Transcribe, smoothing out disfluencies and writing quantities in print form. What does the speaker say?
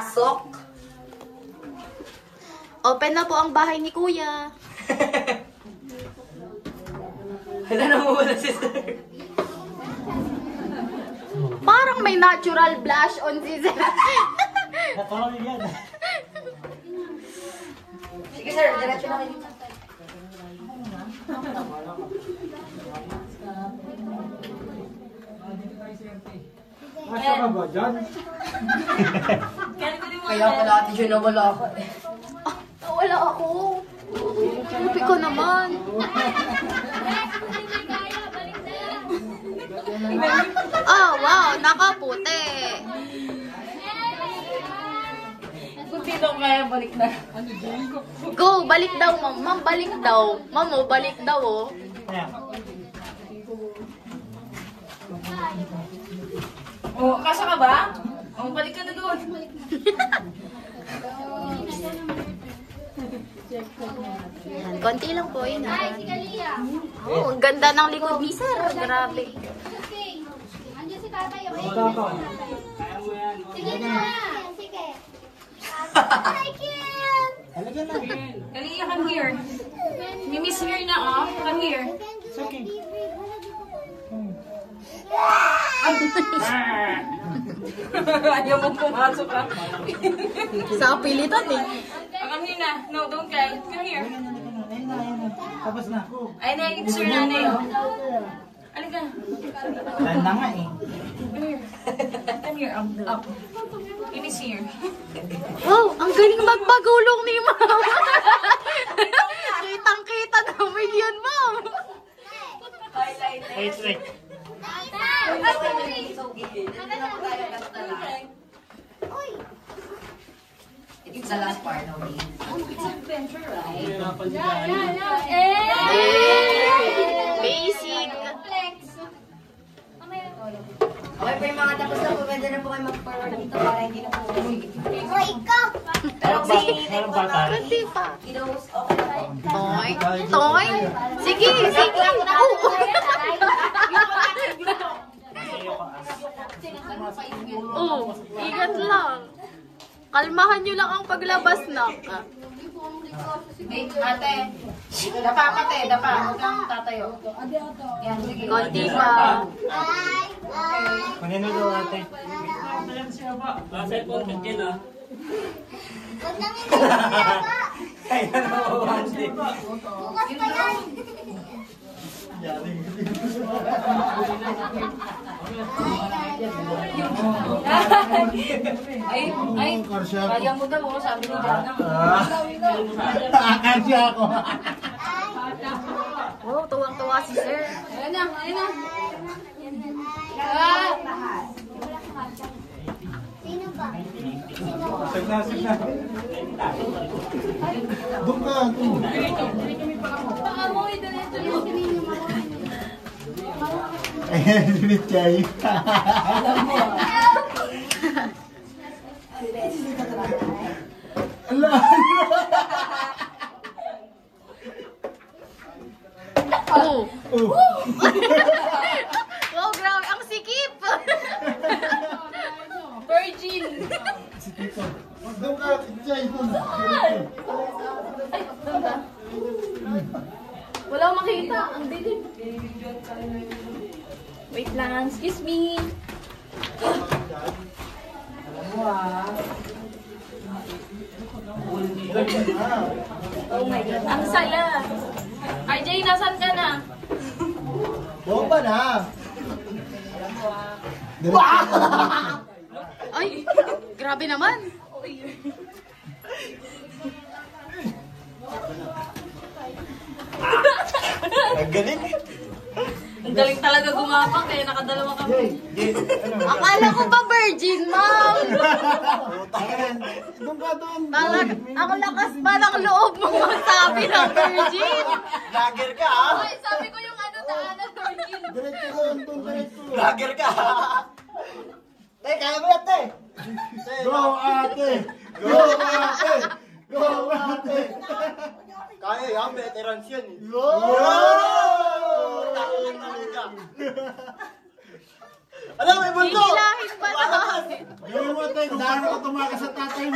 Pasok. Open na po ang bahay ni Kuya. Hala na muna si sir. Parang may natural blush on si Sir. Natural yan. Sige sir, diretso na kayo. Asa ka ba dyan? Kaya pala ate Jun na wala ako eh. Wala ako. Lupi ko naman. Oh, wow. Nakaputi. Kung sino kaya balik na. Go, balik daw, ma'am. Ma'am, balik daw. Ma'am, oh, balik daw, oh. Oh, kasya ka ba? Oh, balik ka na doon. Konti lang po, yun. Oh, ang ganda ng likod ni Sir. Grabe. Andiyan si tatay. Sige na. Sige. I can't. Halika lang. Kaliya, come here. You miss here na, oh. Come here. It's okay. Ayaw mo pumasok ka. Sa pilitan, eh. Come here na. No, don't cry. Come here. Ayun na. Tapos na. Ay, nagiging sir nanay. Alika. Ganda nga eh. Come here. Come here, up. You miss here. Wow, ang galing magpagulong ni Ma'am. Kitang-kita namin yan, Ma'am. Wait. It's the last part of me. It's an adventure, right? Basic. Okay po yung mga tapos na po, pwede na po kayo mag-forward dito para hindi na po O, ikaw. Pero kung sinihintay po bata? namin, Kasi pa. kiddos, okay na tayo. Toy. Toy. Sige. Oh, ingat lang. Kalmahan nyo lang ang paglabas na. Ate, dapa ka te, dapa. Huwag kang tatayo. Yan, sige. Konti pa. Manino daw ate. Huwag nang hindi pa. Ayan o, ate. Bukas pa yan. Ay, kaya mo daw, sabi ni Jana. Akasya ako. Oh, tuwang-tuwa si Sir. Ayan na. Sino ba? Sige na. Doon ka. Ayan, sinichay. Ala. Oh. Wow, grabe. Ang sikip. Virgin. Si Tito. Doon ka, sinichay. Wala akong makita. Ang dilim. Wait lang. Excuse me. Oh my God. Ang saya. RJ, nasan ka na? Bomba na. Ay, grabe naman. Ang galing. Ang galing talaga gumapang kaya nakadalawa kami. Akala ko ba virgin, Ma'am? Doon ka doon. Ang lakas pa ng loob mo magsabi ng virgin. Lager ka ha? Ay, sabi ko yung ano daanan virgin. Diretso doon, diretso. Lager ka! Te, kaya mo yan, te! Go ate! Go ate! Go ate! Kaya yan, veterans yan eh. Go! Takot talaga. Alam, may bunto! Hihilahin pa namin. Gawin mo ate, dahil ako tumakas sa